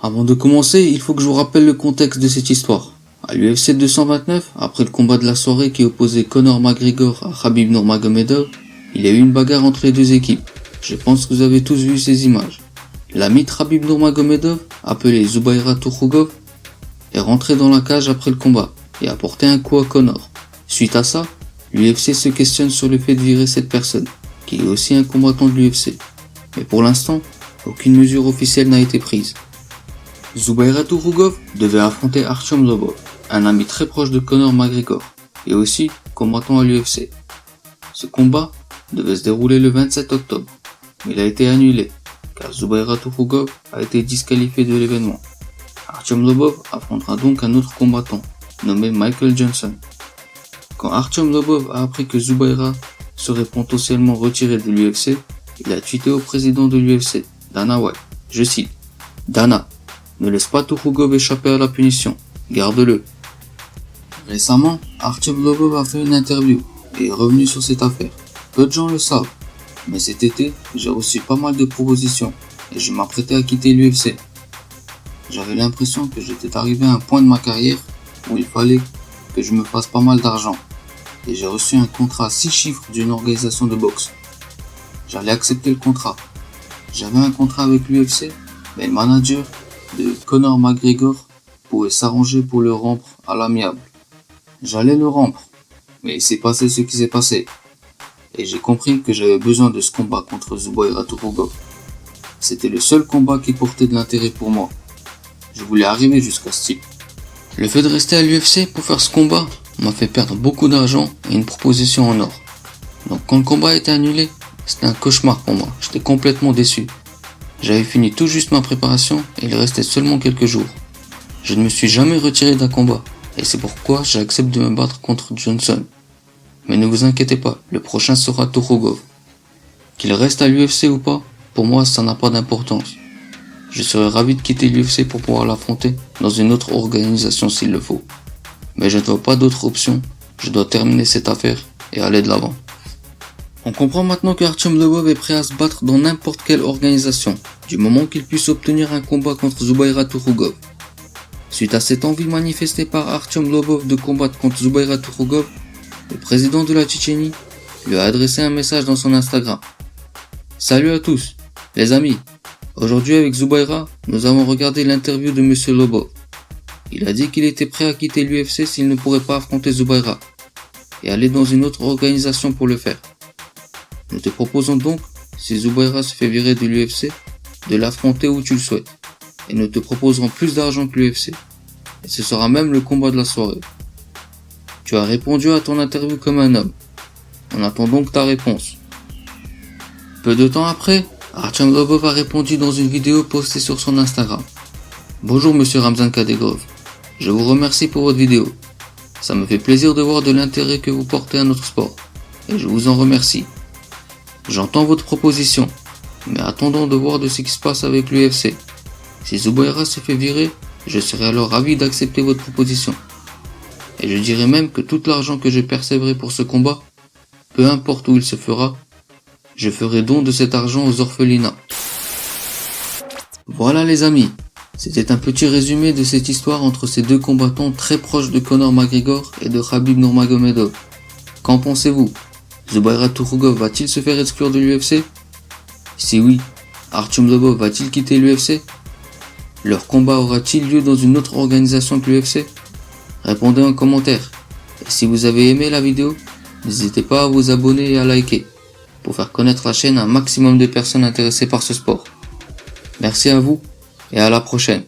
Avant de commencer, il faut que je vous rappelle le contexte de cette histoire. À l'UFC 229, après le combat de la soirée qui opposait Conor McGregor à Khabib Nurmagomedov, il y a eu une bagarre entre les deux équipes. Je pense que vous avez tous vu ces images. L'ami de Khabib Nurmagomedov, appelé Zubaira Tukhugov, est rentré dans la cage après le combat et a porté un coup à Conor. Suite à ça, l'UFC se questionne sur le fait de virer cette personne, qui est aussi un combattant de l'UFC. Mais pour l'instant, aucune mesure officielle n'a été prise. Zubaira Tukhugov devait affronter Artyom Lobov, un ami très proche de Conor McGregor, et aussi combattant à l'UFC. Ce combat devait se dérouler le 27 octobre, mais il a été annulé, car Zubaira Tukhugov a été disqualifié de l'événement. Artyom Lobov affrontera donc un autre combattant, nommé Michael Johnson. Quand Artyom Lobov a appris que Zubaira serait potentiellement retiré de l'UFC, il a tweeté au président de l'UFC, Dana White, je cite, « Dana, ne laisse pas Tukhugov échapper à la punition, garde-le. » Récemment, Artyom Lobov a fait une interview et est revenu sur cette affaire. Peu de gens le savent, mais cet été, j'ai reçu pas mal de propositions et je m'apprêtais à quitter l'UFC. J'avais l'impression que j'étais arrivé à un point de ma carrière où il fallait que je me fasse pas mal d'argent et j'ai reçu un contrat à 6 chiffres d'une organisation de boxe. J'allais accepter le contrat. J'avais un contrat avec l'UFC, mais le manager de Conor McGregor pouvait s'arranger pour le rompre à l'amiable. J'allais le rompre, mais il s'est passé ce qui s'est passé. Et j'ai compris que j'avais besoin de ce combat contre Zubaira Tukhugov. C'était le seul combat qui portait de l'intérêt pour moi. Je voulais arriver jusqu'à ce type. Le fait de rester à l'UFC pour faire ce combat m'a fait perdre beaucoup d'argent et une proposition en or. Donc quand le combat a été annulé, c'était un cauchemar pour moi. J'étais complètement déçu. J'avais fini tout juste ma préparation et il restait seulement quelques jours. Je ne me suis jamais retiré d'un combat et c'est pourquoi j'accepte de me battre contre Johnson. Mais ne vous inquiétez pas, le prochain sera Tukhugov. Qu'il reste à l'UFC ou pas, pour moi ça n'a pas d'importance. Je serais ravi de quitter l'UFC pour pouvoir l'affronter dans une autre organisation s'il le faut. Mais je ne vois pas d'autre option, je dois terminer cette affaire et aller de l'avant. On comprend maintenant que Artyom Lobov est prêt à se battre dans n'importe quelle organisation, du moment qu'il puisse obtenir un combat contre Zubaira Tukhugov. Suite à cette envie manifestée par Artyom Lobov de combattre contre Zubaira Tukhugov, le président de la Tchétchénie lui a adressé un message dans son Instagram. Salut à tous, les amis. Aujourd'hui avec Zubaira, nous avons regardé l'interview de Monsieur Lobov. Il a dit qu'il était prêt à quitter l'UFC s'il ne pourrait pas affronter Zubaira et aller dans une autre organisation pour le faire. Nous te proposons donc, si Zubaira se fait virer de l'UFC, de l'affronter où tu le souhaites. Et nous te proposerons plus d'argent que l'UFC. Et ce sera même le combat de la soirée. Tu as répondu à ton interview comme un homme. On attend donc ta réponse. Peu de temps après, Artyom Lobov a répondu dans une vidéo postée sur son Instagram. Bonjour monsieur Ramzan Kadyrov. Je vous remercie pour votre vidéo. Ça me fait plaisir de voir de l'intérêt que vous portez à notre sport. Et je vous en remercie. J'entends votre proposition, mais attendons de voir de ce qui se passe avec l'UFC. Si Zubaira se fait virer, je serai alors ravi d'accepter votre proposition. Et je dirais même que tout l'argent que j'ai persévré pour ce combat, peu importe où il se fera, je ferai don de cet argent aux orphelinats. Voilà les amis, c'était un petit résumé de cette histoire entre ces deux combattants très proches de Conor McGregor et de Khabib Nurmagomedov. Qu'en pensez-vous? Zubaira Tukhugov va-t-il se faire exclure de l'UFC? Si oui, Artyom Lobov va-t-il quitter l'UFC? Leur combat aura-t-il lieu dans une autre organisation que l'UFC? Répondez en commentaire. Et si vous avez aimé la vidéo, n'hésitez pas à vous abonner et à liker, pour faire connaître la chaîne à un maximum de personnes intéressées par ce sport. Merci à vous et à la prochaine.